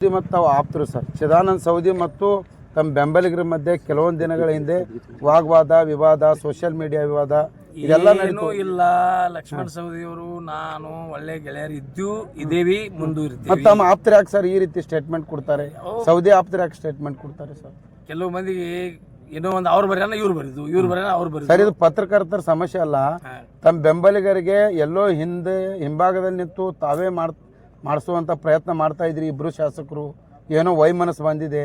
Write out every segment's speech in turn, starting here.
ಮತ್ತು ತಾವು ಆಪ್ತರು ಸರ್. ಚಿದಾನಂದ ಸೌದಿ ಮತ್ತು ತಮ್ಮ ಬೆಂಬಲಿಗರ ಮಧ್ಯೆ ಕೆಲವೊಂದು ದಿನಗಳ ಹಿಂದೆ ವಾಗ್ವಾದ, ವಿವಾದ, ಸೋಷಿಯಲ್ ಮೀಡಿಯಾ ವಿವಾದ ಇದೆಲ್ಲ ಏನೂ ಇಲ್ಲ. ಲಕ್ಷ್ಮಣ ಸವದಿಯವರು ನಾನು ಒಳ್ಳೆ ಗೆಳೆಯರು ಇದ್ದೇವಿ, ಮುಂದುವರಿತೀವಿ. ಮತ್ತು ತಮ್ಮ ಆಪ್ತರು ಯಾಕೆ ಸರ್ ಈ ರೀತಿ ಸ್ಟೇಟ್ಮೆಂಟ್ ಕೊಡ್ತಾರೆ? ಸೌದಿ ಆಪ್ತರು ಯಾಕೆ ಸ್ಟೇಟ್ಮೆಂಟ್ ಕೊಡ್ತಾರೆ ಸರ್? ಕೆಲವು ಮಂದಿಗೆ ಏನೋ ಒಂದು ಅವ್ರು ಬರೆಯೋಣ ಇವ್ರು ಬರೀದು, ಇವ್ರು ಬರೆಯೋಣ ಅವ್ರು ಬರೀದು. ಸರ್, ಇದು ಪತ್ರಕರ್ತರ ಸಮಸ್ಯೆ ಅಲ್ಲ. ತಮ್ಮ ಬೆಂಬಲಿಗರಿಗೆ ಎಲ್ಲೋ ಹಿಂಭಾಗದಲ್ಲಿ ನಿಂತು ತಾವೇ ಮಾಡಿಸುವಂತ ಪ್ರಯತ್ನ ಮಾಡ್ತಾ ಇದ್ರಿ ಇಬ್ರು ಶಾಸಕರು. ಏನೋ ವೈಮನಸ್ಸು ಬಂದಿದೆ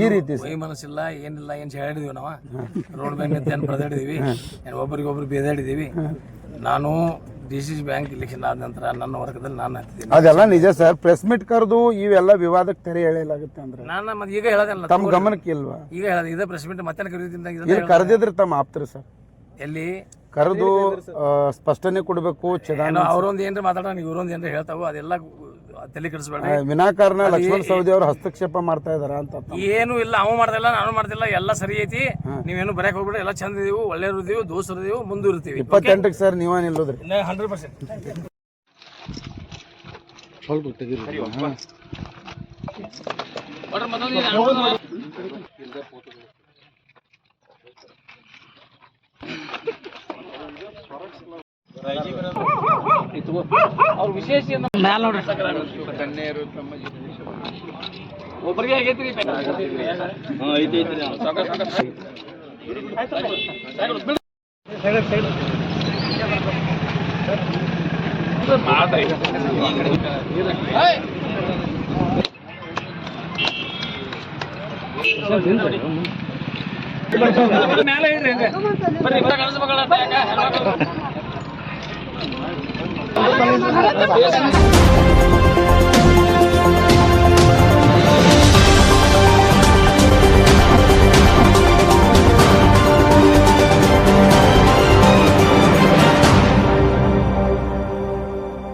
ಈ ರೀತಿ. ವೈಮನಸ್ಸಿಲ್ಲ, ಏನಿಲ್ಲ. ಏನು ಹೇಳಿದ್ವಿ ನಾವು ರೋಡ್ ಬ್ಯಾಂಕ್ ಅಂತ ಏನು ಬರೆದಾಡಿದೀವಿ, ಒಬ್ಬರಿಗೊಬ್ರು ಬೇದಾಡಿದೀವಿ. ನಾನು DCC ಬ್ಯಾಂಕ್ ಇಲೆಕ್ಷನ್ ಆದ ನಂತರ ನನ್ನ ವರ್ಗದಲ್ಲಿ ನಾನು ಹತ್ತಿದ್ದೀನಿ. ಅದೆಲ್ಲ ನಿಜ ಸರ್. ಪ್ರೆಸ್ ಮೀಟ್ ಕರೆದು ಇವೆಲ್ಲ ವಿವಾದಕ್ಕೆ ತೆರೆ ಎಳೆಯಲಾಗುತ್ತೆ ಅಂದ್ರೆ ನಾನು ಮತ್ತೆ ಈಗ ಹೇಳೋದಲ್ಲ, ತಮ್ಮ ಗಮನಕ್ಕೆ ಇಲ್ವಾ? ಈಗ ಹೇಳೋದು ಇದೇ ಪ್ರೆಸ್ ಮೀಟ್ ಮತ್ತೆ ಇಲ್ಲಿ ಕರೆದಿದ್ರೆ ತಮ್ಮ ಆಪ್ತರು ಸರ್ ಎಲ್ಲಿ ಕರೆದು ಸ್ಪಷ್ಟನೆ ಕೊಡಬೇಕು. ಅವ್ರೊಂದು ಏನ್ರ ಮಾತಾಡೋಣ, ಇವ್ರೊಂದು ಏನ್ರ ಹೇಳ್ತಾವು, ಅದೆಲ್ಲ ತಲೆ ಕೆಡಿಸ್ಬೇಡ. ವಿನಾಕಾರಣ ಲಕ್ಷ್ಮಣ ಸವದಿ ಅವರು ಹಸ್ತಕ್ಷೇಪ ಮಾಡ್ತಾ ಇದಾರ ಅಂತ ಏನು ಇಲ್ಲ. ಅವ ಮಾಡ್ದಿಲ್ಲ, ನಾನು ಮಾಡ್ತಿಲ್ಲ, ಎಲ್ಲ ಸರಿ ಐತಿ. ನೀವೇನು ಬರಕ್ ಹೋಗ್ಬಿಡ್ರಿ, ಎಲ್ಲ ಚಂದ ಇದೀವಿ, ಒಳ್ಳೆಯವ್ರು ಇದೀವಿ, ದೋಸ್ತರು ಇದೀವಿ, ಮುಂದುವರಿತೀವಿ. 28ಕ್ಕೆ ಸರ್ ನೀವ ನಿಲ್ಲೋದ್ರಿ 100%. ಅವ್ರ ವಿಶೇಷ ಒಬ್ಬರಿಗೆ ಆಗೈತ್ರಿ. ಮೇಲೆ ಇಡ್ರಿ ಹಂಗೆ ಬರ್ರಿ, ಗಣಸ ಮಗಳ